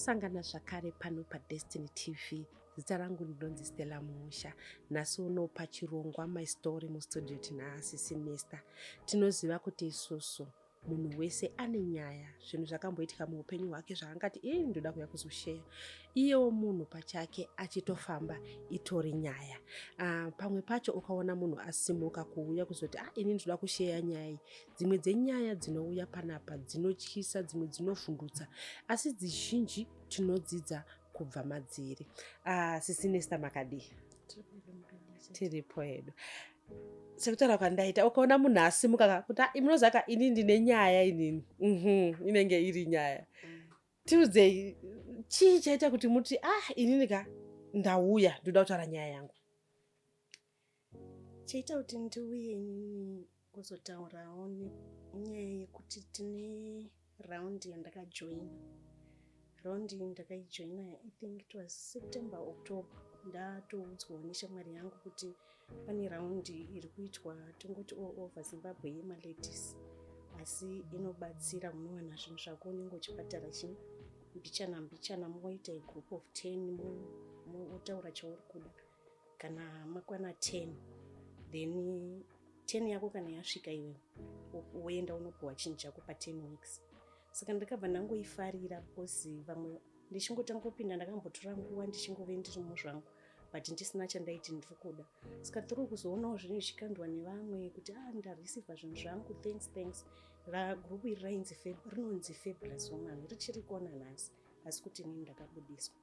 Tosangana zvakare pano paDestiny TV. Zita rangu ndinonzi Stella Musha. Nhasi uno pachirongwa My Story mustudio tinaasisi Nesta. Tinoziva kuti isusu munhu wese ane nyaya, zvinhu zvakamboitika muupenyu hwake zvaangati ndoda kuuya kuzosheya. Iyewo munhu pachake achitofamba itori nyaya. Pamwe pacho ukaona munhu asimuka kuuya kuzoti ini ndoda kusheya nyaya iyi. Dzimwe dzenyaya dzinouya panapa dzinotyisa, dzimwe dzinovhundutsa, asi dzizhinji tinodzidza kubva madziri. Sisi Nesta makadi tiripo hedu. Sekutaura kwandaita ukaona munhu asimuka kuti munozaka ini ndine nyaya inini inenge iri nyaya, tiudzei chii chaita kuti muti inini ndauya ndoda kutaura nyaya yangu? Chaita kuti ndiuye inini kuzotaurawo nyaya yekuti tine raundi yandakajoina. Raundi ndakaijoina, I think it was September, October. Ndatoudzwa neshamwari yangu kuti pane raundi iri kuitwa tongoti over Zimbabwe yemaladies, asi inobatsira munowana zvinhu zvako unenge uchipatara chini mbichana moita group of 10 motaura chauri kuda. Kana makwana 10 then 10 yako kana yasvika iwe woenda unopuwa chinhu chako pa10 weeks. Saka ndakabva ndangoifarira because vamwe ndichingotangopinda ndakambotora nguva ndichingove ndirimo zvangu but ndisina chandaiti ndiri kuda. Saka tiri kuzoonawo zvinhu zvichikandwa nevamwe kuti ndareceiva zvinhu zvangu, thanks. Group iri rinonzi Fabulous Woman, richiri kuona nhasi asi kuti inini ndakabudiswa.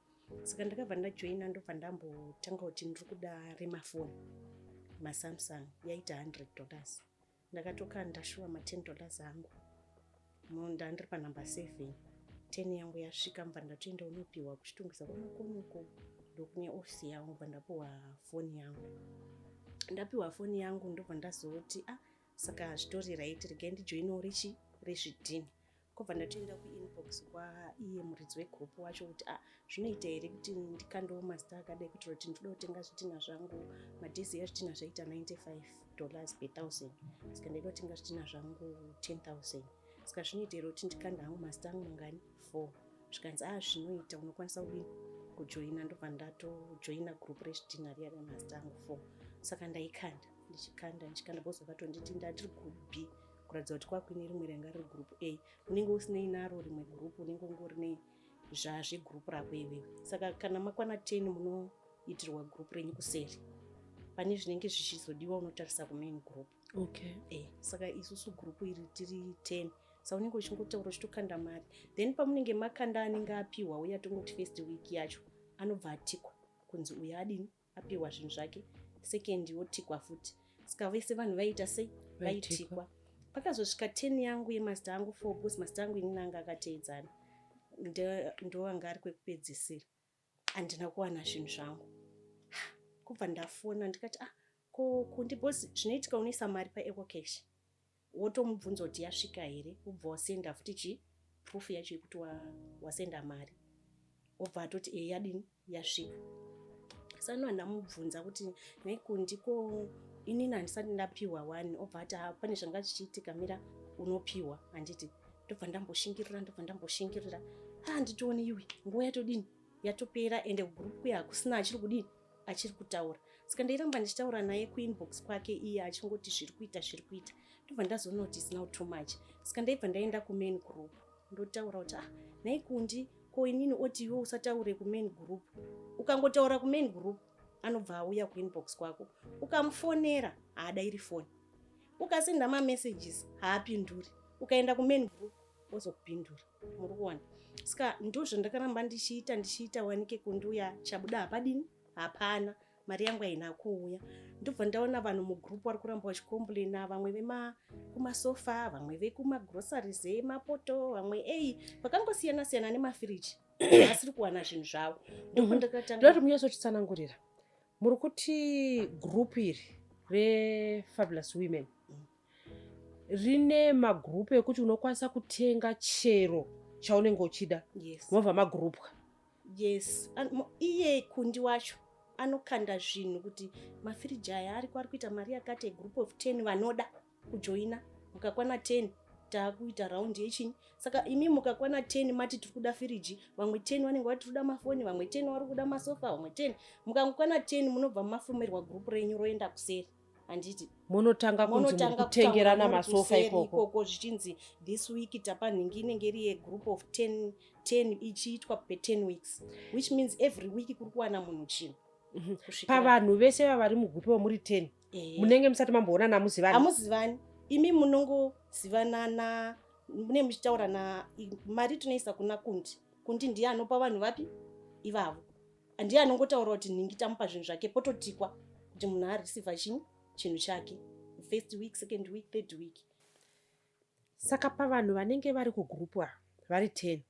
Saka ndakabva ndajoina ndobva ndambotanga kuti ndiri kuda remafoni maSamsung yaita $100. Ndakatoka ndashuwa ma$10 angu. Ndandiri panumber 7, 10 yangu yasvika mbva ndatoenda unopiwa kuchitungisa kwamakonoko ndokune ofisi yangu mbva ndapiwa foni yangu. Ndapiwa foni yangu ndobva ndazoti saka zvitori right regai ndijoinawo rezvidhini. Kobva ndatoenda kuinbox kwaiye muridzi wegroup wacho kuti zvinoita here kuti ndikandewo mazita akadai kuitira kuti ndoda kutenga zvidhina zvangu. Madhizi yazvidhina zvaita $95 per 1000. Saka ndaida kutenga zvidhina zvangu 10,000. Saka zvinoita here kuti ndikanda hangu mazita angu mangani 4. Zvikanzi zvinoita unokwanisa kujoina. Ndobva ndatojoina group rezvidhina riya remazita angu 4. Saka ndaikanda ndichikanda bosi vakatonditi ndatiri group B, kuratidza kuti kwakuine rimwe ranga riri group A. Unenge usinei naro rimwe group, unenge ungorine zvegroup rako iwewe. Saka kana makwana 10 munoitirwa group renyu kuseri, pane zvinenge zvichizodiwa unotarisa kumain group. Okay. Saka isusu group iri tiri 10. Saka unenge uchingotaura uchitokanda mari. Then pamunenge makanda anenge apiwa uya tongoti first week yacho anobva atikwa kunzi uya adini apiwa zvinhu zvake. Second yotikwa futi. Saka vese vanhu vaita sei? Vaitikwa. Pakazosvika 10 yangu yemazita angu 4 because mazita angu inini anga akateedzana. Ndo anga ari kwekupedzisira. Handina kuwana zvinhu zvangu. Kubva ndafona ndikati kundi bosi zvinoitika unoisa mari paEcocash. Wotomubvunza kuti yasvika here, ubva wasenda futi proof yacho yekuti wasenda mari. Obva atoti yadini yasvika. Saka ndamubvunza kuti ndiko inini handisati ndapiwa 1. Obva ati pane zvanga zvichiitika mira unopiwa. Handiti ndobva ndamboshingirira handitioni iwe nguva yatodini yatopera ende group kuya hakusina achiri kutaura. Saka ndairamba ndichitaura naye kuinbox kwake iye achingoti zviri kuita. Ndobva ndazoona kuti isina too much. Saka ndaibva ndaenda kumain group ndotaura kuti naikundi ko inini oti iwe usataure kumain group. Ukangotaura kumain group anobva auya kuinbox kwako. Ukamufonera haadairi foni. Ukasenda mamessages haapinduri. Ukaenda kumain group ozokupindura. Muri kuona? Saka ndozvo ndakaramba ndichiita wanike kunduya chabuda hapadini? Hapana. Mari yangu haina kuuya. Ndobva ndaona vanhu mugroup vari kuramba vachikomplaina, vamwe vekumasofa, vamwe vekumagroceries emapoto, vamwe vakangosiyana nemafiriji. Asiri kuwana zvinhu zvavo. Ndobva ndakatanga Ndoti munyazochitsanangurira. Muri kuti group iri reFabulous Women rine magroup ekuti unokwanisa kutenga chero chaunenge uchida. Yes. Mobva magroupwa. Yes. Iye kundi wacho anokanda zvinhu kuti mafiriji aya ari kuita mari yakati group of 10 vanoda kujoina. Mukakwana 10 takuita raundi yechinyi. Saka imi mukakwana 10 mati tiri kuda firiji, vamwe 10 vanenge vari tiri kuda mafoni, vamwe 10 vari kuda masofa, vamwe 10. Mukangokwana 10 munobva mafumirwa gurupu renyu roenda kuseri. Handiti munotanga kunzi kutengerana masofa ikoko zvichinzi this week tapa nhingi inenge iri yegroup of 10 ichiitwa pe10 weeks, which means every week kuri kuwana munhu chinhu. Pavanhu vese vavari mugrupu muri 10 munenge musati mamboonana hamuzivani? Hamuzivani. Imi munongozivanana, mune muchitaura na mari tunoisa kuna kundi ndiye anopa vanhu vapi ivavo, ndiye anongotaura kuti nhingi tamupa zvinhu zvake pototikwa kuti munhu areceiva chinhu chake first week, second week, third week. Saka pavanhu vanenge vari kugrupu vari 10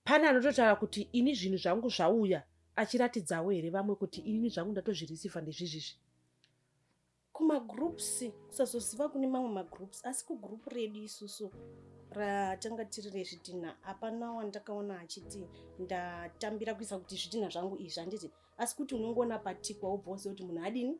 pane anototaura kuti ini zvinhu zvangu zvauya achiratidzawo here vamwe kuti ini zvangu ndatozvireceiva ndezvizvizvi. Kumagroups kusazoziva kune mamwe magroups, asi kugrupu redu isusu ratanga tiri rezvidhina hapana wandakaona achiti ndatambira kuisa kuti zvidhina zvangu izvi, handiti. Asi kuti unongoona patikwa wobva woziva kuti munhu adini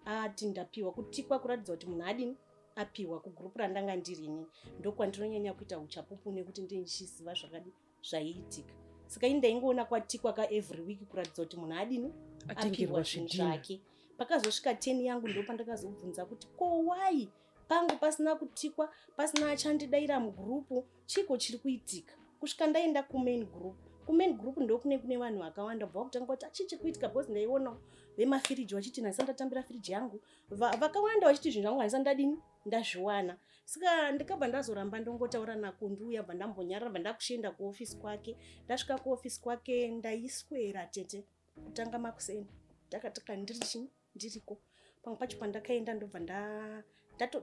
ati ndapiwa, kutikwa kuratidza kuti munhu adini apiwa. Kugrupu randanga ndirini ndokwandinonyanya kuita uchapupu nekuti ndichiziva zvakadi zvaiitika. Saka ini ndaingoona kwatikwa kaevery week kuratidza kuti munhu adini apiwa zvinhu zvake. Pakazosvika 10 yangu ndo pandakazobvunza kuti ko wai pangu pasina kutikwa, pasina achandidaira mugrupu, chiko chiri kuitika? Kusvika ndaenda kumain group ndo kune vanhu vakawanda bva kutanga kuti achichi kuitika, because ndaiona vemafiriji vachiti nhasi ndatambira firiji yangu, vakawanda vachiti zvinhu zvangu handisa ndadini ndazviwana. Saka ndikabva ndazoramba ndongotaura nakundi uya, bva ndambonyarara, bva ndakushenda kuofisi kwake. Ndasvika kuofisi kwake ndaiswera tete kutanga makuseni, ndakataka ndiriko. Pamwe pacho pandakaenda ndobva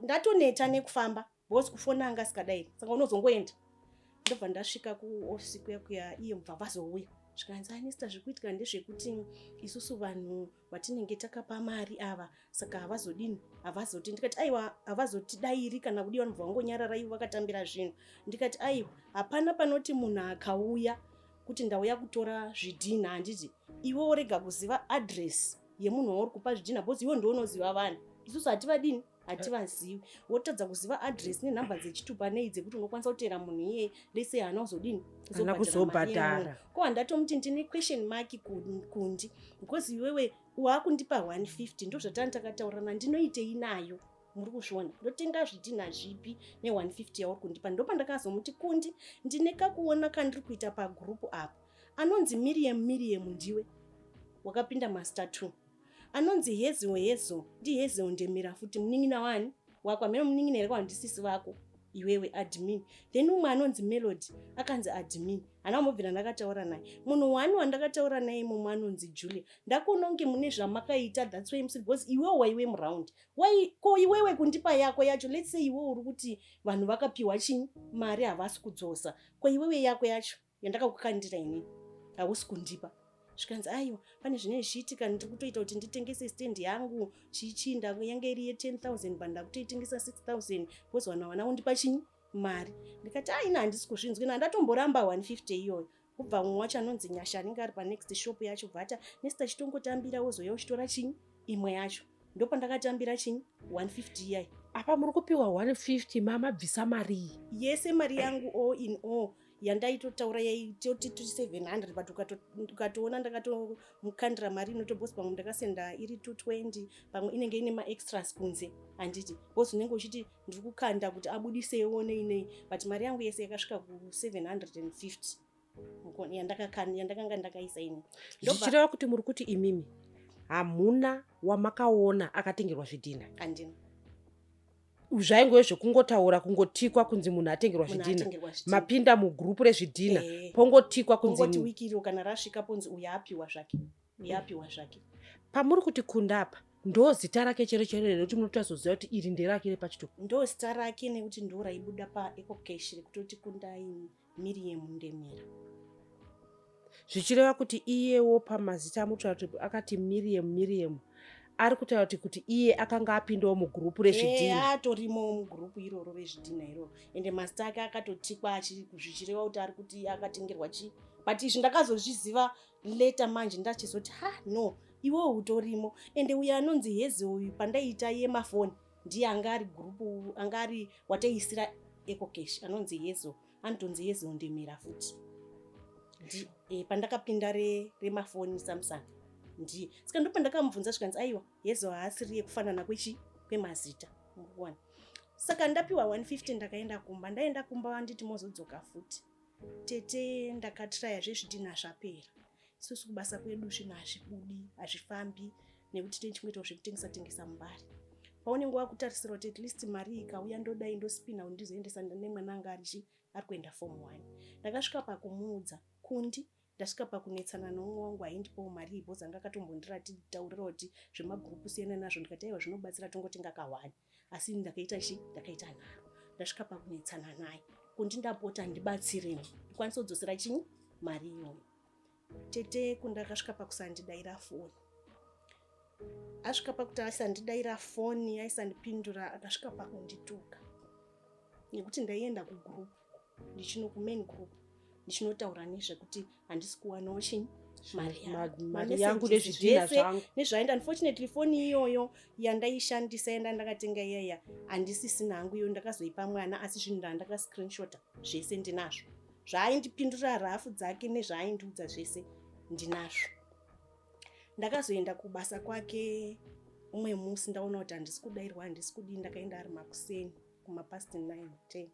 ndatoneta nekufamba because kufona anga sikadairi, saka unozongoenda. Ndobva ndasvika kuofisi kuya iye mubva vazouya zvikanzi anesta zvekuitika ndezvekuti isusu vanhu vatinenge takapa mari ava saka havazodini havazoti. Ndikati aiwa havazotidairi kana kudi vanhu vangonyarara ivo vakatambira zvinhu. Ndikati aiwa hapana panoti munhu akauya kuti ndauya kutora zvidhina, handiti iwe orega kuziva address yemunhu wauri kupa zvidhina, because iwe ndio unoziva vanhu, isusu hativadini hativazivi. Wotadza kuziva address nenhamba dzechitupa nei dzekuti unokwanisa kutera munhu iye lese haana kuzodini kuzobhadhara. Ko handatomuti ndine question mark kundi because iwewe wakundipa 150 ndo zvatani takataurana ndinoitei nayo. Muri kuzviona ndotenga zvidhina zvipi ne150 yauri kundipa. Ndo pandakazomuti kundi ndine kakuona kandiri kuita pagrupu apa anonzi Miriam ndiwe wakapinda master 2, anonzi Hezo ndi Hezo ndemira futi munin'ina wani wako, amene munin'ina here kwandisisi vako iwewe admin. Then umwe anonzi Melody akanzi admin, ana mubvira ndakataura naye. Munhu wani wandakataura naye mumwe anonzi Julia. Ndakuona unge mune zvamakaita, that's why because iwewe waiwe muround. Why ko iwewe kundipa yako yacho, let's say iwewe uri kuti vanhu vakapiwa chinyi mari havasi kudzosa, ko iwewe yako yacho yandakakukandira ini hausi kundipa. Zvikanzi aiwa pane zvine zviitika, ndiri kutoita kuti nditengese stand yangu chichinda yange iri ye10,000 banda kutoitengesa 6,000 because wana undipa chinyi mari. Ndikati ina handisi kuzvinzwi ndatomboramba 150 iyoyo. Kubva mumwe wacho anonzi Nyasha anenge ari panext shop yacho bvata nesita chitongotambira wozoya uchitora chinyi imwe yacho. Ndo pandakatambira chinyi 150 iyai. Apa muri kupiwa 150 mama bvisa mari yese mari yangu all in all yandaitotaura yaitoti 700 but ukatoona ndakatomukandira mari inotobosi pamwe ndakasenda iri 220 pamwe inenge ine maextras kunze, handiti bosi unenge uchiti ndiri kukanda kuti abudisewo nei but mari yangu yese yakasvika ku750 yandakanga ndakaisa ini. Zvichireva kuti muri kuti imimi hamuna wamakaona akatengerwa zvidhina? Handina. Zvaingowe zvekungotaura kungotikwa kunzi munhu atengerwa zvidhina, mapinda mugrupu rezvidhina pongotikwa kunzi wiki iro kana rasvika ponzi uyapiwa zvake. Pamuri kuti kunda apa ndo zita rake chero kuti munotazoziva kuti iri nderake repachituku? Ndo zita rake nekuti ndo raibuda paecocash rekutoti kundai Miriam Ndemera. Zvichireva kuti iyewo pamazita amutaura kuti akati Miriam ari kutaura kuti iye akanga apindawo mugrupu rezvidhina. Atorimo mugrupu iroro rezvidhina iroro ende mazita ake akatotikwa zvichireva kuti ari kuti akatengerwa chi, but izvi ndakazozviziva leta manje ndachizoti no iwewo utorimo. Ende uyo anonzi Hezo uyu pandaiita yemafoni ndiye anga ari grupu anga ari wataiisira ecocash anonzi Yezo, anotonzi Yezo Ndemera futi. Pandakapinda remafoni Samsung ndiye saka ndo pandakamubvunza zvikanzi aiwa Yezo haasiri yekufanana kwemazita mukuwana. Saka ndapiwa 150 ndakaenda kumba. Ndaenda kumba vanditi mozodzoka futi. Tete ndakatraya zvezvidhina zvapera. Isusu kubasa kwedu zvinhu hazvibudi, hazvifambi nekuti tine chimwe zvekutengesa mumbari. Paunenge wakutarisira kuti at least mari ikauya ndodai ndospina kuti ndizoendesa nemwana anga ari kuenda form 1. Ndakasvika pakumuudza kundi, ndasvika pakunetsana nomumwe wangu aindipawo mari ipo dzanga akatombonditaurira kuti zvemagrupu siyana nazvo. Ndikati aiwa zvinobatsira tongotenga ka1. Asi ndakaita naro. Ndasvika pakunetsana naye kundi ndapota ndibatsirewo ndikwanise kudzosera mari iyoyo. Tete kundakasvika pakusandidaira foni. Asvika pakuti asandidaira foni, aisandipindura, akasvika pakundituka nekuti ndaienda kugroup main group ndichinotaura nezvekuti handisi kuwanawo mari yangu nezvidhina zvangu nezvaenda. Unfortunately foni iyoyo yandaishandisa enda ndakatenga iyaya handisisina hangu iyo, ndakazoipa mwana asi zvinhu ndandaka screenshota zvese ndinazvo. Zvaaindipindura rafu dzake nezvaaindiudza zvese ndinazvo. Ndakazoenda kubasa kwake umwe musi ndaona kuti handisi kudairwa, handisi kudii. Ndakaenda ari makuseni kumapast 9 10.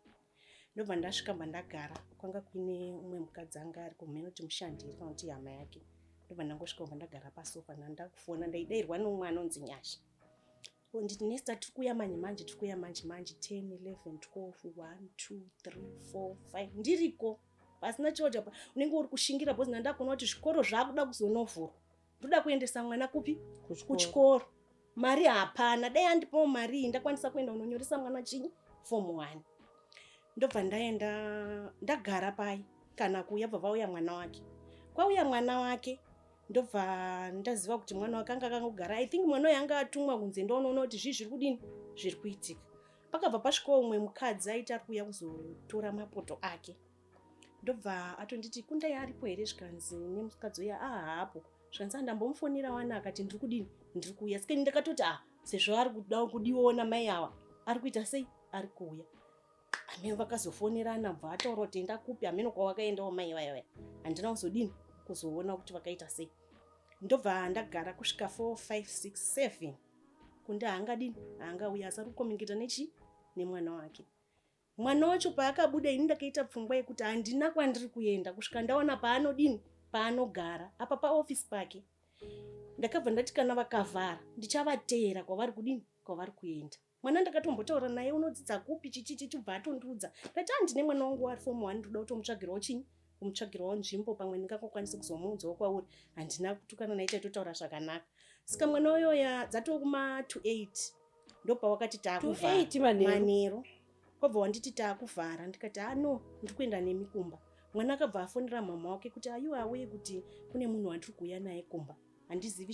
Ndobva ndasvika ndagara. Kwanga kuine umwe mukadzi anga ari kumhena kuti mushandiri kana kuti hama yake. Ndobva ndangosvika ndagara pasofa ndandakufona ndaidairwa nomumwe anonzi Nyasha. Nditi Nesta tiri kuuya manje 10 11 12 1 2 3 4 5 ndiriko pasina choja pa unenge uri kushingira bhozi ndakona kuti zvikoro zvakuda kuzonovhurwa. Ndoda kuendesa mwana kupi kuchikoro. Mari hapana. Dai andipawo mari ndakwanisa kuenda unonyoresa mwana form 1. Ndobva ndaenda ndagara pai kana kuuya vauya mwana wake. Kwauya mwana wake ndobva ndaziva kuti mwana wake anga akangogara. I think mwana yanga atumwa kunze ndoona kuti zviri kudini zviri kuitika. Pakabva pasvika umwe mukadzi aita ari kuuya kuzotora mapoto ake. Ndobva atonditi kundai aripo here zvikanzi nemukadzi uya hapo. Zvikanzi ndambomufonera wana akati ndiri kudini ndiri kuuya. Saka ndakatoti sezvo ari kuda kudiona mai ava ari kuita sei ari kuuya. Amene vakazofonerana bva ataura kuti enda kupi amene kwawakaendawo mai vaya handina kuzodini kuzoona kuti vakaita sei. Ndobva ndagara kusvika 4 5 6 7 kundi haangauya asi ari kukomuniketa nemwana wake. Mwana wacho paakabuda ini ndakaita pfungwa yekuti handina kwandiri kuenda kusvika ndaona paanogara apa paofisi pake. Ndakabva ndati kana vakavhara ndichavateera kwavari kuenda. Mwana ndakatombotaura naye unodzidza kupi chichibva atondiudza. Ndati handine mwana wangu ari form 1 ndoda kutomutsvagirawo kumutsvagirawo nzvimbo pamwe ndingakwanisa kuzomuudzawo kwauri. Handina kutukana naye taitotaura zvakanaka. Saka mwana uyoya dzatoo kuma to 8 ndopa wakati taakuvhara manero. Kwabva wanditi taakuvhara ndikati no ndiri kuenda nemikumba. Mwana akabva afonera mama wake kuti ayu awe kuti kune munhu wandiri kuuya naye kumba. Handizivi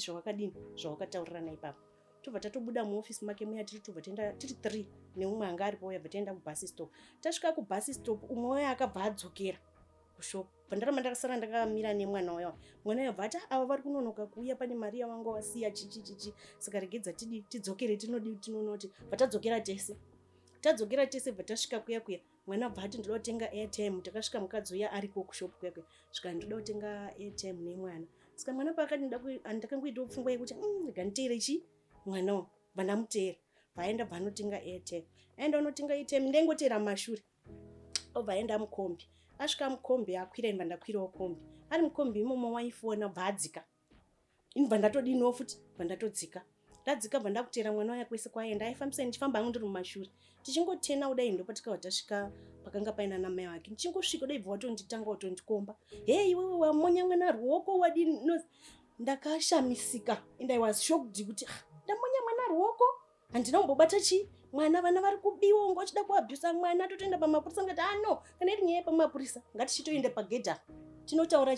zvawakataurirana ipapo. Tobva tatobuda muofisi make muya tobva tiri 3 neumwe anga aripo yabva taenda kubus stop. Tasvika kubus stop umwe wayo akabva adzokera kushop. Pandaramba ndakasara ndakamira nemwana wayo. Mwana wayo bva ava vari kunonoka kuuya pane mari yavanga wasiya chichi. Saka regedza tidzokere tinoona kuti vatadzokera tese bva tasvika kuya mwana bva ati ndoda kutenga airtime. Takasvika mukadzi uya ariko kushop kuya svika ndoda kutenga airtime nemwana. Saka mwana paakati ndakangoitawo pfungwa yekuti ndikanditeere mwanawo bva ndamuteera. Bvaenda bva anotenga airtime. Aenda anotenga airtime ndaingoteera mashure. Obva aenda mukombi. Asvika mukombi akwira ini ndakwirawo kombi. Ari mukombi imomo waifona bva adzika. Ini bva ndatodinowo futi bva ndatodzika. Ndadzika bva ndakuteera mwana waya kwese kwaenda. Aifambisa ndichifamba hangu ndiri mumashure. Tichingotena kudai ndopatika tasvika pakanga paina namai wake. Ndichingosvika kudai bva watonditanga watondikomba. Hey iwewe wamonya mwana ruoko wadini. Ndakashamisika and I was shocked kuti ndamonya mwana ruoko handina kumbobata mwana vana vari kubiwa ngochida kuabhusa mwana totoenda pamapurisa ngati no kana iri nyaya pamapurisa ngatichitoende pagedha tinotaura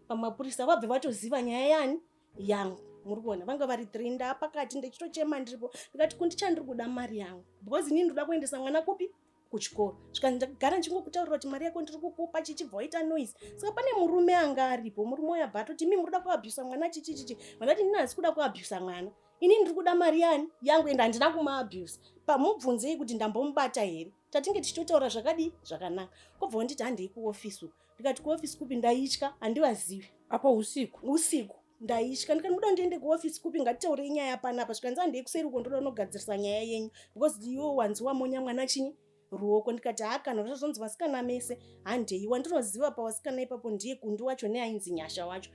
pamapurisa vabve vatoziva nyaya yangu. Muri kuona vanga vari 3 ndapakati ndichitochema ndiripo ndikati kundichandiri kuda mari yangu because inini ndoda kuendesa mwana kupi kuchikoro. Svika ndagara ndichingokutaurira kuti mari yako ndiri kukupa chichibva waita noise. Saka pane murume anga aripo. Murume uya bva atoti mimi muruda kuabhusa mwana chichi. Vandati ini handisi kuda kuabhusa mwana. Ini ndiri kuda mari yangu ende handina kumaabhusa. Pamubvunzei kuti ndambomubata here. tatinge tichitotaura zvakadi zvakanaka. Kobva wanditi handei kuofisi uku. Ndikati kuofisi kupi? Ndaitya, handivazivi. Apo usiku Ndaitya, ndikanoda ndiende kuofisi kupi, ngatitaurei nyaya panapa. Zvikanzi handei kuseri uko ndoda unogadzirisa nyaya yenyu because iwo wanzi wamonya mwana chinyi ruoko. Ndikati kana zvazonzi vasikana mese handei. Wandinoziva pawasikana ipapo ndiye Kundu wacho neainzi Nyasha wacho.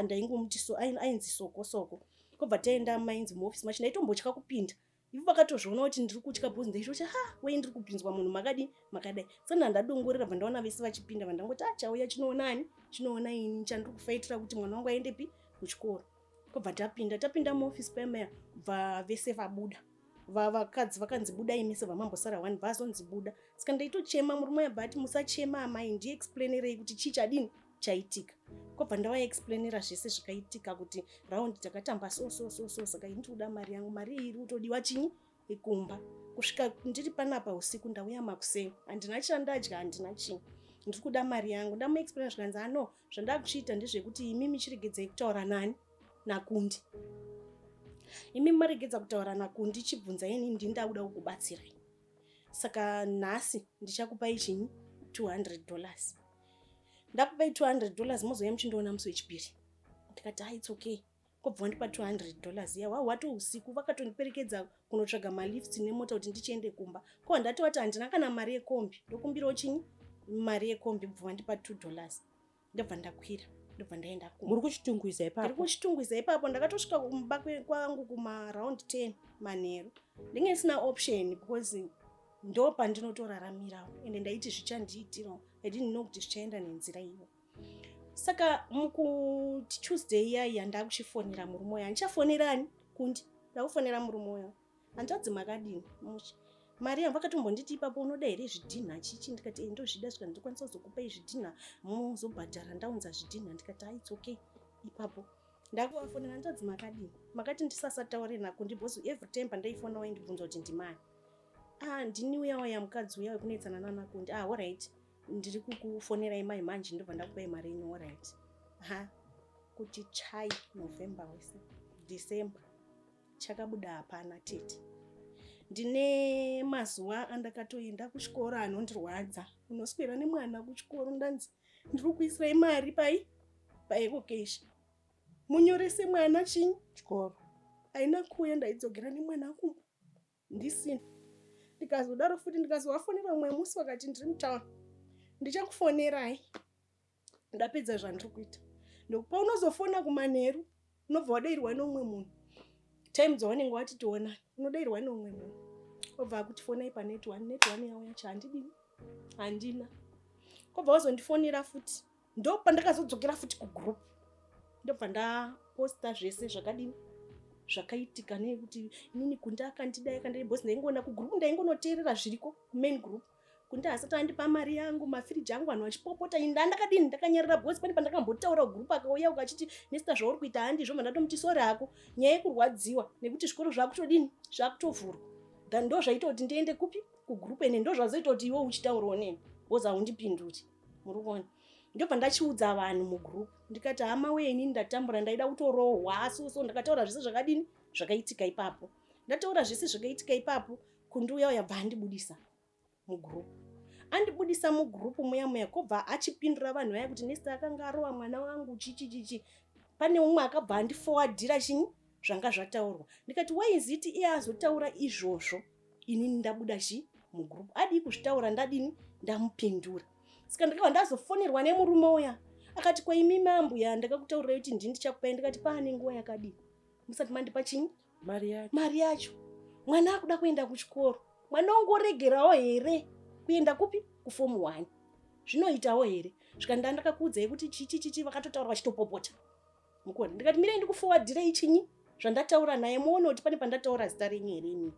Ndaingomuti ainzi Soko. Kobva taenda mainzi muofisi macho, ndaitombotya kupinda. Ivo vakatozviona kuti ndiri kutya bhozi ndaishosha wei ndiri kupinzwa munhu makadai. Saka ndadongorera bva ndaona vese vachipinda, vandangoti chauya chinoona ini chandiri kufaitira kuti mwana wangu aendepi kuchikoro. Kobva tapinda muofisi pamaya, bva vese vabuda. Vakadzi vakanzi budai mese, vamambosara 1 vazonzi buda. Saka ndaitochema murume wabati musachema amai, ndiexplainerei kuti chadini chaitika. Kobva ndavaexplainera zvese zvakaitika kuti raundi takatamba so. Saka ndinoda mari yangu, mari iri kutodiwa chinyi ikumba. Kusvika ndiri panapa usiku ndauya makuseni, handina chandadya, handina chinyi, ndiri kuda mari yangu. Ndamuexplaina zvikanzi zvandakuchiita ndezvekuti imimi chiregedzai kutaura nani naKundi. Imi maregedza kutaura naKundi, chibvunzai ini ndindakuda kukubatsirai. Saka nhasi ndichakupai chinyi $200. Ndakupai $200 mozouya muchindoona musi wechipiri. Ndikati it's okay. Kobva wandipa $200 iya wato usiku. Vakatondiperekedza kunotsvaga malifts nemota kuti ndichiende kumba. Ko ndatoti handina kana mari yekombi, ndokumbirawo chinyi mari yekombi. Bva wandipa $2. Ndobva ndakwira, ndobva ndaenda kumba. Muri kuchitungwiza ipapo? Ndiri kuchitungwiza ipapo. Ndakatosvika kumba kwangu kuma-round 10 manheru. Ndinge ndisina option because ndo pandinotoraramirawo ende ndaiti zvichandiitirawo. I didn't know kuti zvichaenda nenzira iyo. Saka mukuti Tuesday iya ndakuchifonera murume uya. Ndichafonerani Kundi? Ndakufonera murume uya. Handadzi makadini mushi. Mari yangu vakatombonditi ipapo unoda here zvidhina chichi? Ndikati ndozvida zvika ndikwanisa kuzokupai zvidhina muzobhadhara. Ndaunza zvidhina. Ndikati it's okay. Ipapo ndakuvafonera handadzi makadini? Makati ndisasataure naKundi because every time pandaifona waindibvunza kuti ndimani. Ndini uya waya mukadzi uya wekunetsana naKundi. Alright. Ndiri kukufonerai mai manje ndobva ndakupai mari yenyu. Alright. Kuti chai November wese December chakabuda hapana tete. Ndine mazuva andakatoenda kuchikoro anondirwadza. Unoswera nemwana kuchikoro ndanzi ndiri kuisirai mari paevocation. Munyorese mwana chinyi chikoro. Haina kuuya ndaidzogera nemwana kumba ndisina. Ndikazodaro futi ndikazovafonera mumwe musi vakati ndiri mutauni. Ndichakufonerai ndapedza zvandiri kuita. Ndokupa unozofona kumanheru, unobva wadairirwa neumwe munhu. Time dzawanenge wati toona unodairirwa neumwe munhu. Obva akutifonai panet 1 yauya chandidini handina. Kobva wazondifonera futi. Ndo pandakazodzokera futi kugroup. Ndobva ndaposta zvese zvakadini zvakaitika nekuti inini Kundi akandidai akandidai bosi. Ndaingoona kugroup, ndaingonoteerera zviriko main group. Kundi asati andipa mari yangu, mafiriji angu anhu achipopota. Ndakadini ndakanyarara bosi pane pandakambotaura group akauya ukachiti Nesta zvauri kuita handizvo. Mandatomti sori hako nyaya yekurwadziwa nekuti zvikoro zvakutodini zvakutovhurwa. Ndo zvaita kuti ndiende kupi kugroup ene ndo zvazoita kuti iwe uchitaurawo neni bosi haundipinduri. Muri kuona? Ndobva ndachiudza vanhu mugroup ndikati hama weye inini ndatambura ndaida kutorohwa so ndakataura zvese zvakadini zvakaitika ipapo. Ndataura zvese zvakaitika ipapo. Kundi uya yabva andibudisa mugroup. Andibudisa mugroup muya kobva achipindura vanhu vaya kuti Nesta akanga arowa mwana wangu chichi. Pane umwe akabva andiforwardira chinyi zvanga zvataurwa. Ndikati waiziti iye azotaura izvozvo inini ndabuda mugroup. Adi kuzvitaura ndadini ndamupindura. Saka ndakabva ndazofonerwa nemurume uya. Akati kwa imi mambuya ndakakutaurira kuti ndini ndichakupai. Ndikati pane nguva yakadini musati mandipa chinyi mari yacho. Mwana akuda kuenda kuchikoro. Mwana wangu oregerawo here kuenda kupi kuform 1? Zvinoitawo here? Zvikanda ndakakuudzai kuti chichi vakatotaura vachitopopota. Mukona? Ndikati mirai ndikuforwardirei chinyi zvandataura naye muone kuti pane pandataura zita renyu here ini.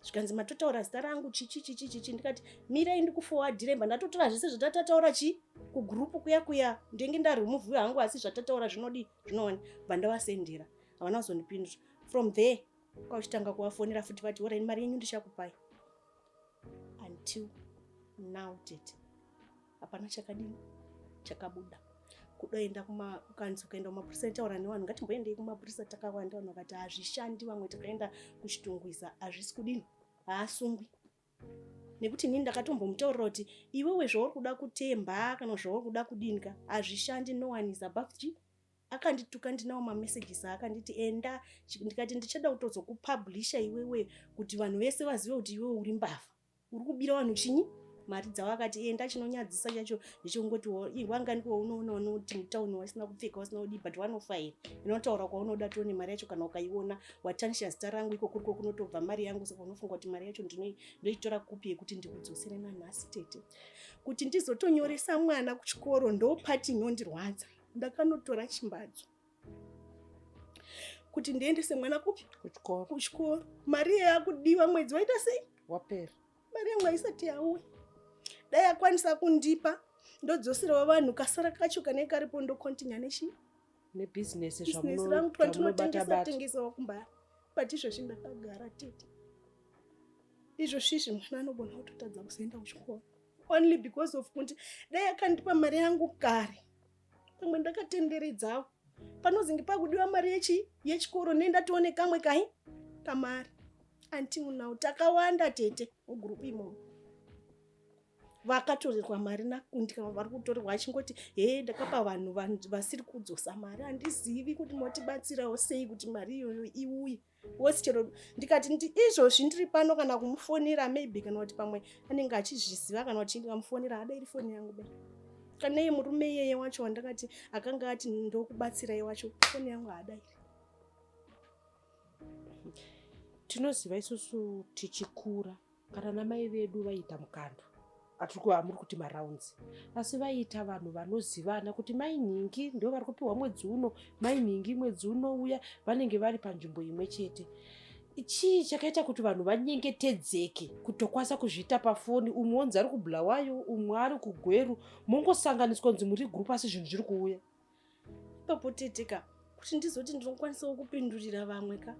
Zvikanzi matotaura zita rangu chichi. Ndikati mirai ndikuforwardirei ndatotora zvese zvatataura kugroup kuya ndenge ndaremove hangu asi zvatataura zvinoona. Vandavasendera havana kuzondipindura. From there kwachitanga kuvafonera futi vati ora mari yenyu ndichakupai. Until now date hapana chakadini chakabuda. Kudoenda kukanzi ukaenda kumapurisa taura nevanhu ngatimboendei kumapurisa takawanda. Vanhu vakati hazvishandi, vamwe takaenda kuchitungwiza hazvisi kudini haasungwi. nekuti inini ndakatombomutaurira kuti iwewe zvauri kuda kutemba kana zvauri kuda kudinka hazvishandi, no one is above chi. Akandituka ndinawo mamessages akanditi enda, ndikati ndichada kutozokupublisha iwewe kuti vanhu vese vazive kuti iwewe uri mbavha, uri kubira vanhu chinyi mari dzavo. Akati enda, chinonyadzisa chacho ndechongoti wanga ndiwo unoona kuti mutauni wasina kupfeka wasina kudi, but wanofaira inotaura kwaunoda tione mari yacho. Kana ukaiona watanisha zita rangu iko kuriko kunotobva mari yangu, saka unofunga kuti mari yacho ndoitora kupi yekuti ndikudzosere nanhasi tete. Kuti ndizotonyoresa mwana kuchikoro ndopati inondirwadza. Ndakanotora chimbadzo kuti ndiendese mwana kupi kuchikoro. Mari yakudiwa mwedzi waita sei wapera, mari yangu haisati yauya. Dai akwanisa kundipa ndodzoserawo vanhu, kasara kacho kanenge karipo ndokontinya nebusiness rangu tinotengesawo kumbaya. But izvozvi ndakagara tete, izvozvizvi mwana anogona kutotadza kuzoenda kuchikoro only because of kuti dai akandipa mari yangu kare, pamwe ndakatenderedzawo panozingi pakudiwa mari yechikoro nendatione kamwe kamari. Until now takawanda tete mugrupu imomo vakatorerwa mari nakundika, vari kutorerwa achingoti ndakapa vanhu vasiri kudzosa mari. Handizivi kuti motibatsirawo sei kuti mari iyoyo iuye. Wose chero ndikati izvozvi ndiri pano kana kumufonera maybe, kana kuti pamwe anenge achizviziva, kana kuti ndikamufonera hadairi foni yangu be. Kana iye murume iyeye wacho wandakati akanga ati ndokubatsirai wacho, foni yangu hadairi. Tinoziva isusu tichikura kana namai vedu vaita mukando, hamuri kuti maraunzi, asi vaita vanhu vanozivana kuti mai nhingi ndio vari kupiwa mwedzi uno, mai nhingi mwedzi unouya, vanenge vari panzvimbo imwe chete. Chii chakaita kuti vanhu vanyengetedzeke kutokwanisa kuzviita pafoni? Umwe onzi ari kuBulawayo, umwe ari kuGweru, mongosanganiswa kunzi muri gurupu asi zvinhu zviri kuuya ipapo teteka. Kuti ndizoti ndinokwanisawo kupindurira vamwe ka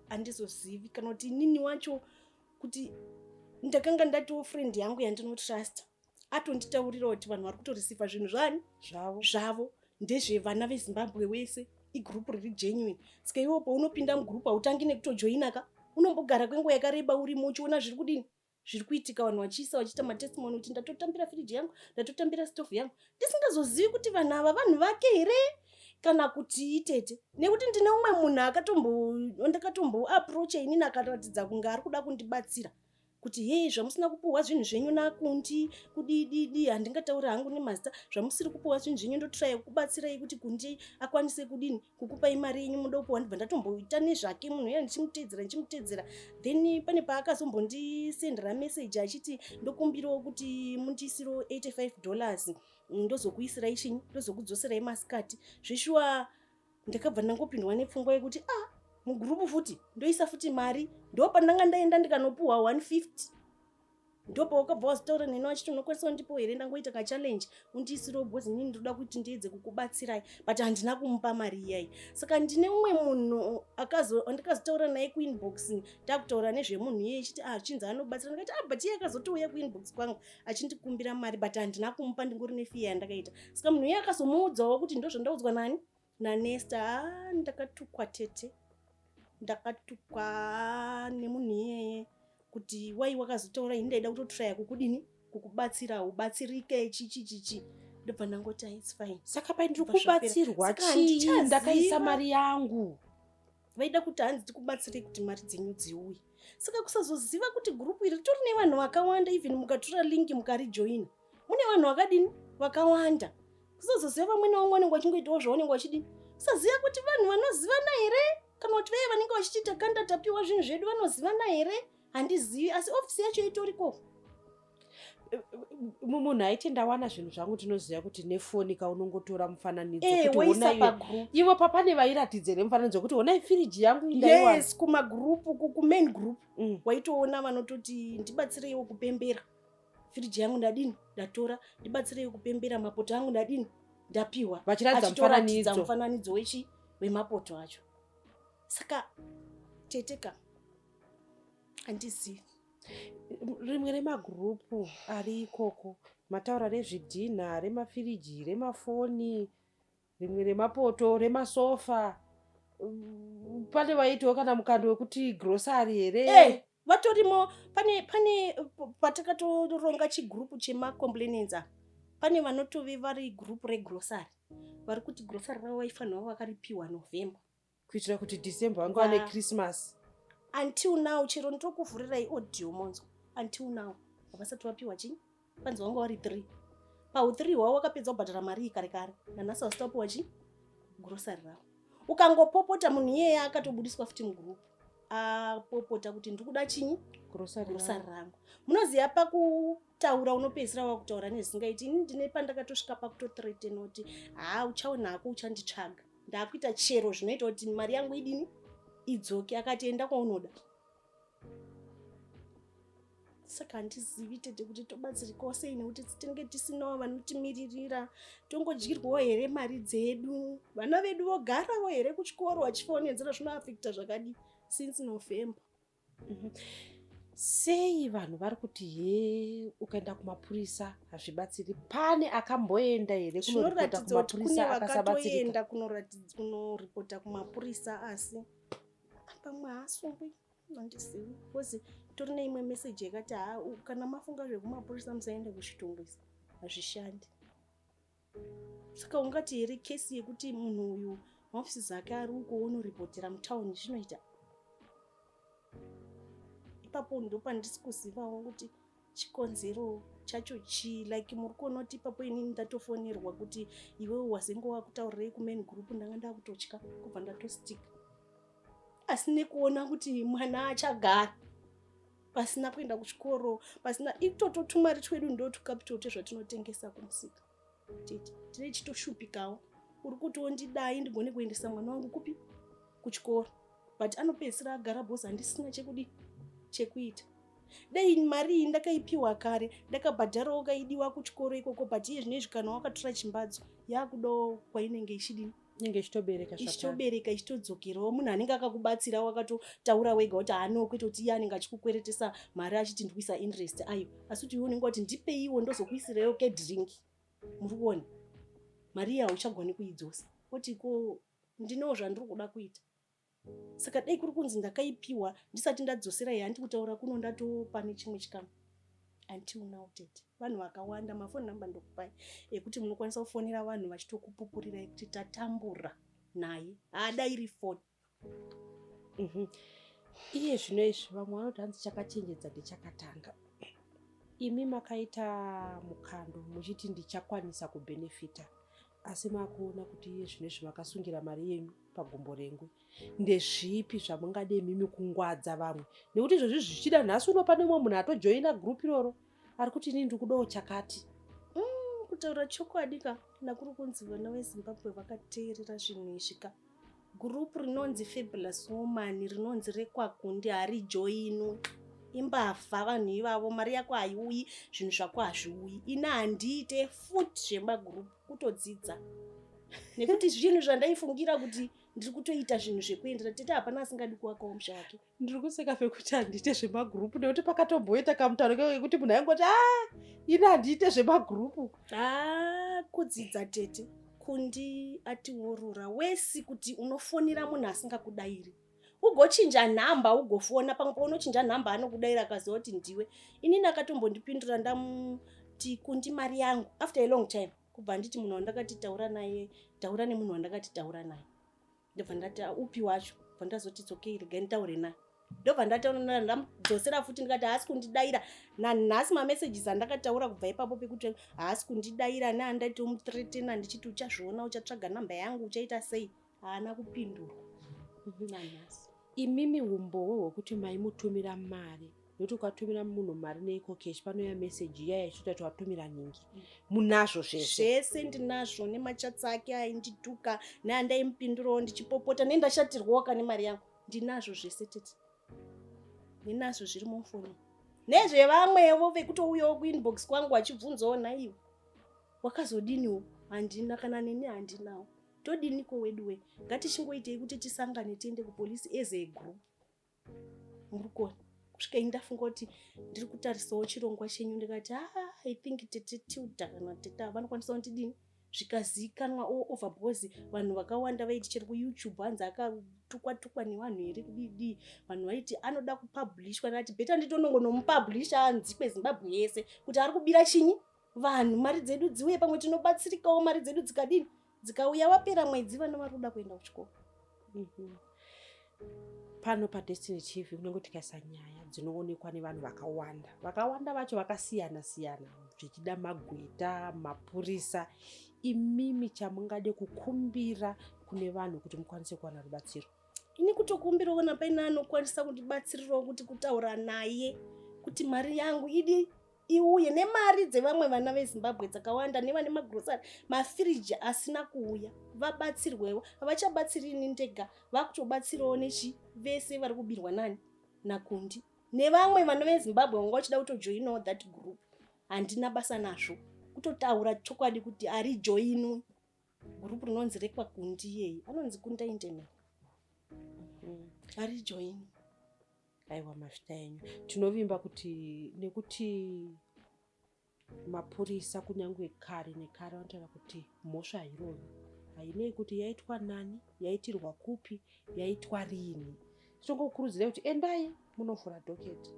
handizozivi, kana kuti inini wacho kuti ndakanga ndatiwo friend yangu yandinotrust atonditaurira kuti vanhu vari kutorisiva zvinhu zvavo ndezvevana veZimbabwe wese, igrupu riri genuine. Saka iwo paunopinda mugrupu hautangi nekutojoina ka, unombogara kwenguva yakareba urimo uchiona zviri kudini zviri kuitika, vanhu vachiita matestimony kuti ndatotambira firiji yangu, ndatotambira stofu yangu, ndisingazozivi kuti vanhu ava vanhu vake here kana kuti itete. Nekuti ndine umwe munhu ndakatomboaproacha inini akaratidza kunge ari kuda kundibatsira kuti zvamusina kupuhwa zvinhu zvenyu nakundi kudididi, handingataura hangu nemazita, zvamusiri kupuhwa zvinhu zvenyu ndotraya kukubatsirai kuti kundi akwanise kudini kukupai mari yenyu muda kupuhwa. Ndibva ndatomboita nezvake munhu iye ndichimutedzera. Then pane paakazombondisendera message achiti ndokumbirawo kuti mundiisirewo $85 ndozokuisirai chinyi, ndozokudzoserai masikati. Zvishuwa ndakabva ndangopindwa nepfungwa yekuti mugrupu futi ndoisa futi mari, ndopandanga ndaenda ndikanopuhwa $150. Ndopawakabva wazitaura neni wachiti unokwanisa kundipo here ndangoita kachallenge undiisirewo bhozi inini ndoda kuti ndiedze kukubatsirai, but handina kumupa mari iyayi. Saka ndine umwe munhu andikazotaura naye kuinbox, takutaura nezvemunhu iye ichiti chinzi anobatsira. Ndikati but iye akazotouya kuinbox kwangu achindikumbira mari, but handina kumupa, ndingori nefiya yandakaita. Saka munhu iye akazomuudzawo kuti ndozvandaudzwa naNesta. Ndakatukwa tete, ndakatukwa nemunhu iyeye kuti wai wakazotaura ini ndaida kutotraya kukudini kukubatsira ubatsirike chichi. Ndobva ndangoti it's fine. Saka pai ndiri kubatsirwa chii? Ndakaisa mari yangu. Vaida kuti hanzi tikubatsirei kuti mari dzenyu dziuye. Saka kusazoziva kuti grupu iri ritori nevanhu vakawanda, even mukatora linki mukarijoina mune vanhu vakadini vakawanda. Kusazoziva vamwe naumwe wanenge wachingoitawo zvaunenge wachidini. Kusaziva kuti vanhu vanozivana here kana kuti veye vanenge vachiita kanda tapiwa zvinhu zvedu vanozivana here, handizivi, asi ofisi yacho itoriko. Munhu aiti ndawana zvinhu zvangu tinoziva kuti nefoni kaunongotora mufananidzo kuti ona iwe papane vairatidze nemufananidzo wekuti onai firiji yangu indaiwa. Yes, kumagrupu kumain group waitoona vanototi ndibatsireiwo kupembera firiji yangu ndadini ndatora, ndibatsireiwo kupembera mapoto angu ndadini ndapiwa, vachiratidza mufananidzo wemapoto acho. Saka teteka handizivi. Rimwe remagrupu ari ikoko mataura rezvidhina, remafiriji, remafoni, rimwe remapoto, remasofa. Pane vaitiwo kana mukando wekuti grosari here. vatorimo pane patakatoronga chigrupu chemacomplainants pane vanotove vari gurupu regrosary vari kuti grosary ravo vaifanirwa vakaripiwa November kuitira kuti December vanga vane Christmas. Until now chero ndokuvhurirai audio monzo until now havasati vapiwa chini panzi vanga vari 3 pau3 hwavo wakapedza kubhadhara mari kare kare nanhasi vasati vapiwa chini grosary ravo. Ukangopopota munhu iyeye akatobudiswa futi mugurupu apopota kuti ndiri kuda chinyi grosary rangu. Munoziva pakutaura unopedzisira wakutaura nezvisingaiti. Ini ndine pandakatosvika pakutothreatena kuti uchaonako uchanditsvaga ndakuita chero zvinoita kuti mari yangu idini idzoke. Akati enda kwaunoda. Saka handizivi tete kuti tobatsirikawo sei nekuti tinenge tisinawo vanotimiririra. Tongodyirwawo here mari dzedu. Vana vedu vogarawo here kuchikoro vachifonedzera zvinoafekta zvakadi since November. Sei vanhu vari kuti ukaenda kumapurisa hazvibatsiri. Pane akamboenda here kunoripota kumapurisa akasabatsirika? Kunoripota kumapurisa asi pamwe haasungwi handizivi because tori neimwe meseji yakati kana mafunga zvekumapurisa musaende kuchitongwisa hazvishandi. Saka ungati here kesi yekuti munhu uyu maofisi ake ari uko unoripotera mutauni zvinoita. Ipapo ndo pandisi kuzivawo kuti chikonzero chacho chii. Like muri kuona kuti ipapo inini ndatofonerwa kuti iwewe wazengo wakutaurirai kumain group ndanga ndakutotya kubva ndatostika. Asi nekuona kuti mwana achagara pasina kuenda kuchikoro pasina itototumari twedu ndo tukapitote zvatinotengesa kumusika. Tine chitoshupikawo. Uri kuti ondidai ndigone kuendesa mwana wangu kupi kuchikoro but anopedzisira agara bhozi handisina chekuita. Dei mari iyi ndakaipiwa kare ndakabhadharawo kaidiwa kuchikoro ikoko but iye zvinezvi kana wakatora chimbadzo yakudawo kwainenge ichidini inenge ichitobereka ichitodzokerawo. Munhu anenge akakubatsira wakatotaura wega kuti no kuita kuti iye anenge achikukweretesa mari achiti ndikuisa interest ayo asi kuti iwe unenge wati ndipeiwo ndozokuisirayo kedrink. Muri kuona mari iyi hauchagoni kuidzosa kuti ko ndinowo zvandiri kuda kuita. Saka dai kuri kunzi ndakaipiwa ndisati ndadzosera iyi handi kutaura kuno ndatopa nechimwe chikamu. Until now tete vanhu vakawanda mafoni namba ndokupai ekuti munokwanisa kufonera vanhu vachitokupupurirai kuti tatambura naye haadai rifoni. Iye zvino izvi vamwe vanoti hanzi chakachenjedza ndichakatanga. Imi makaita mukando muchiti ndichakwanisa kubhenefita asi makuona kuti iye zvino izvi makasungira mari yenyu pagumbo rengwe. Ndezvipi zvamungade mimi kungwadza vamwe nekuti izvozvi zvichida nhasi uno pane mumwe munhu atojoina gurupu iroro ari kuti inini ndiri kudawo chakati. Kutaura chokwadi ka nakuri kunzi vana veZimbabwe vakateerera zvinhu izvika. Gurupu rinonzi Fabulous Woman rinonzi rekwagundi harijoinwi. Imbavha vanhu ivavo mari yako haiuyi zvinhu zvako hazviuyi. Ina handiite futi zvemagurupu kutodzidza nekuti zvinhu zvandaifungira kuti ndiri kutoita zvinhu zvekuendera tete hapana asingadi kuvakawo musha wake. Ndiri kuseka pekuti handiite zvemagurupu nekuti pakatomboita kamutauro kekuti munhu aingoti ini handiite zvemagurupu. Kudzidza tete kundi atiworora wesi kuti unofonera munhu asingakudairi ugochinja nhamba ugofona pamwe paunochinja nhamba anokudaira akaziva kuti ndiwe. Inini akatombondipindura ndamuti kundi mari yangu after a long time kubva nditi munhu wandakati taura naye taura nemunhu wandakati taura naye ndobva ndati upi wacho bva ndazoti tsokei regai nditaure naye ndobva ndataura ndamdzosera futi ndikati haasi kundidaira nanhasi mamesages andakataura kubva ipapo pekuti haasi kundidaira neandaiti umuthreatena ndichiti uchazviona uchatsvaga namba yangu uchaita sei haana kupindurwa nanhasi. Imimi umbowo hwekuti maimutumira mari nokuti ukatumira munhu mari neiko cash panouya meseji iya ichita kuti watumira ningi. Munazvo zvese ndinazvo nemachats ake aindituka neandaimupindurawo ndichipopota nendashatirwawo kane mari yangu ndinazvo zvese tete ndinazvo zviri mufoni nezvevamwewo vekutouyawo kuinbox kwangu achibvunzawo naiwo wakazodiniwo handina kana neni handinawo. Todiniko wedu we ngatichingoitei kuti tisangane tiende kupolisi as a group. Murukoni kusvika ndafunga kuti ndiri kutarisawo chirongwa chenyu ndikati I think tete Tilda kana tete vanokwanisa kundidini zvikazikanwa over because vanhu vakawanda vaiti chero kuYouTube hanzi akatukwa nevanhu here kudii vanhu vaiti anoda kupublishwa ndati bheta nditonongonomupublisha hanzi kweZimbabwe yese kuti ari kubira chinyi vanhu mari dzedu dziuye pamwe tinobatsirikawo mari dzedu dzikadini dzikauya wapera mwedzi vana vari kuda kuenda kuchikoro. Pano paDestiny TV unenge tikaisa nyaya dzinoonekwa nevanhu vakawanda vacho vakasiyana siyana zvichida magweta mapurisa. Imimi chamungade kukumbira kune vanhu kuti mukwanise kuwana rubatsiro? Ini kutokumbirawo napaina anokwanisa kutibatsirirawo kuti kutaura naye kuti mari yangu iuye nemari dzevamwe vana veZimbabwe dzakawanda nevane magrosari mafiriji asina kuuya vabatsirwewo. Havachabatsiri ini ndega vakutobatsirawo vese vari kubirwa nani naKundi nevamwe vana veZimbabwe vanga vachida kutojoinawo that group. Handina basa nazvo kutotaura chokwadi kuti arijoinwi group rinonzi rekwaKundi iyeye anonzi Kunda Internet arijoinwi. Aiwa mavita enyu tinovimba kuti nekuti mapurisa kunyangwe kare nekare vanotaura kuti mhosva iroyo hainei kuti yaitwa nani, yaitirwa kupi, yaitwa rini. Tinongokurudzira kuti endai munovhura dhoketi.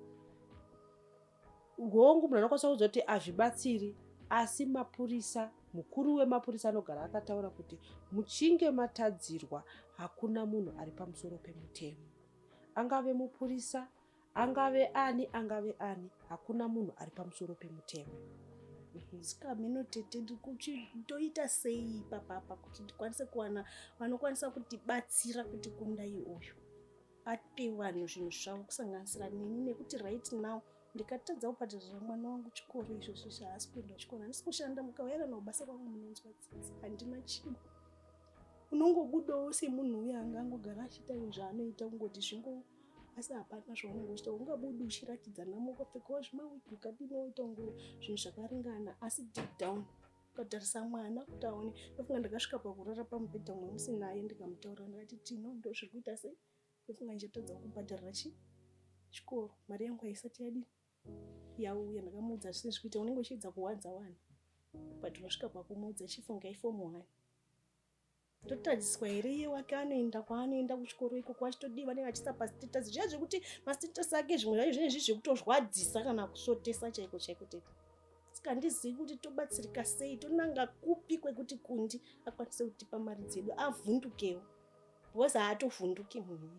Hongu munhu anokwanisa kuzoti azvibatsiri, asi mapurisa, mukuru wemapurisa anogara akataura kuti muchinge matadzirwa hakuna munhu ari pamusoro pemutemo. Angave mupurisa, angave ani, hakuna munhu ari pamusoro pemutemo. Saka mino tete toita sei papapa kuti tikwanise kuwana vanokwanisa kutibatsira kuti Kunda uyu ape vanhu zvinhu zvavo kusanganisira neni nekuti right now ndikatadza kubhadharira mwana wangu chikoro izvozvo zvaasi kuenda kuchikoro handisi kushanda mukauya kana kubasa kwangu munonzwa tsitsi handina chinhu. Unongobudawo semunhu uya anga angogara achiita zvaanoita kungoti zvingo asi hapana zvaunenge uchiita ungabudi uchiratidza namo ukapfekawo zvimawigi ukadini woita ngo zvinhu zvakaringana asi deep down ukatarisa mwana kuti aone. Ndofunga ndakasvika pakurara pamubhedha mwemusi naye ndikamutaura ndakati tino ndo zviri kuita sei. Ndofunga ndichatadza kubhadharira chikoro mari yangu haisati yadini yauya. Ndakamuudza zvisizvi kuita unenge uchiedza kuwadza vanhu but unosvika pakumuudza chifunga ifomu 1 totadziswa here iye wake anoenda kwaanoenda kuchikoro ikoko achitodiwa vanenge vachisa pastatus zviya zvekuti mastatus ake zvimwe zvacho zvinezvi zvekutozwadzisa kana kusotesa chaiko chaiko tete. Saka handizivi kuti tobatsirika sei, tonanga kupi kwekuti Kundi akwanise kutipa mari dzedu avhundukewo because haatovhunduki munhu.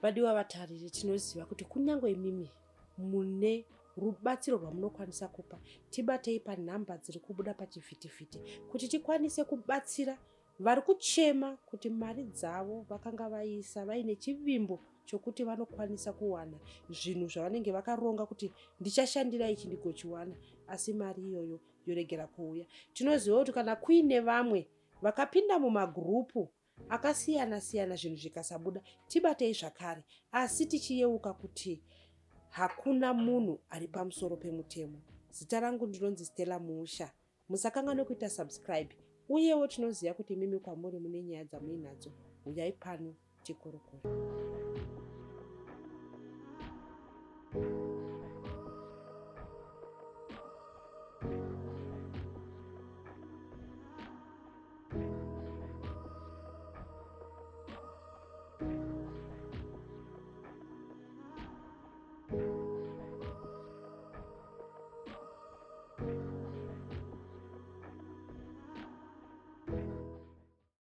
Vadiwa vatariri, tinoziva kuti kunyangwe imimi mune rubatsiro rwamunokwanisa kupa. Tibatei panhamba dziri kubuda pachivhitivhiti kuti tikwanise kubatsira vari kuchema kuti mari dzavo vakanga vaisa vaine chivimbo chokuti vanokwanisa kuwana zvinhu zvavanenge vakaronga kuti ndichashandira ichi ndigochiwana, asi mari iyoyo yoregera kuuya. Tinoziva kuti kana kuine vamwe vakapinda mumagurupu akasiyana siyana zvinhu zvikasabuda, tibatei zvakare asi tichiyeuka kuti hakuna munhu ari pamusoro pemutemo. Zita rangu ndinonzi Stella Musha. Musakanganwe kuita subscribe. Uyewo tinoziva kuti mimi kwamuri mune nyaya dzamuinadzo. Uyai pano tikurukure.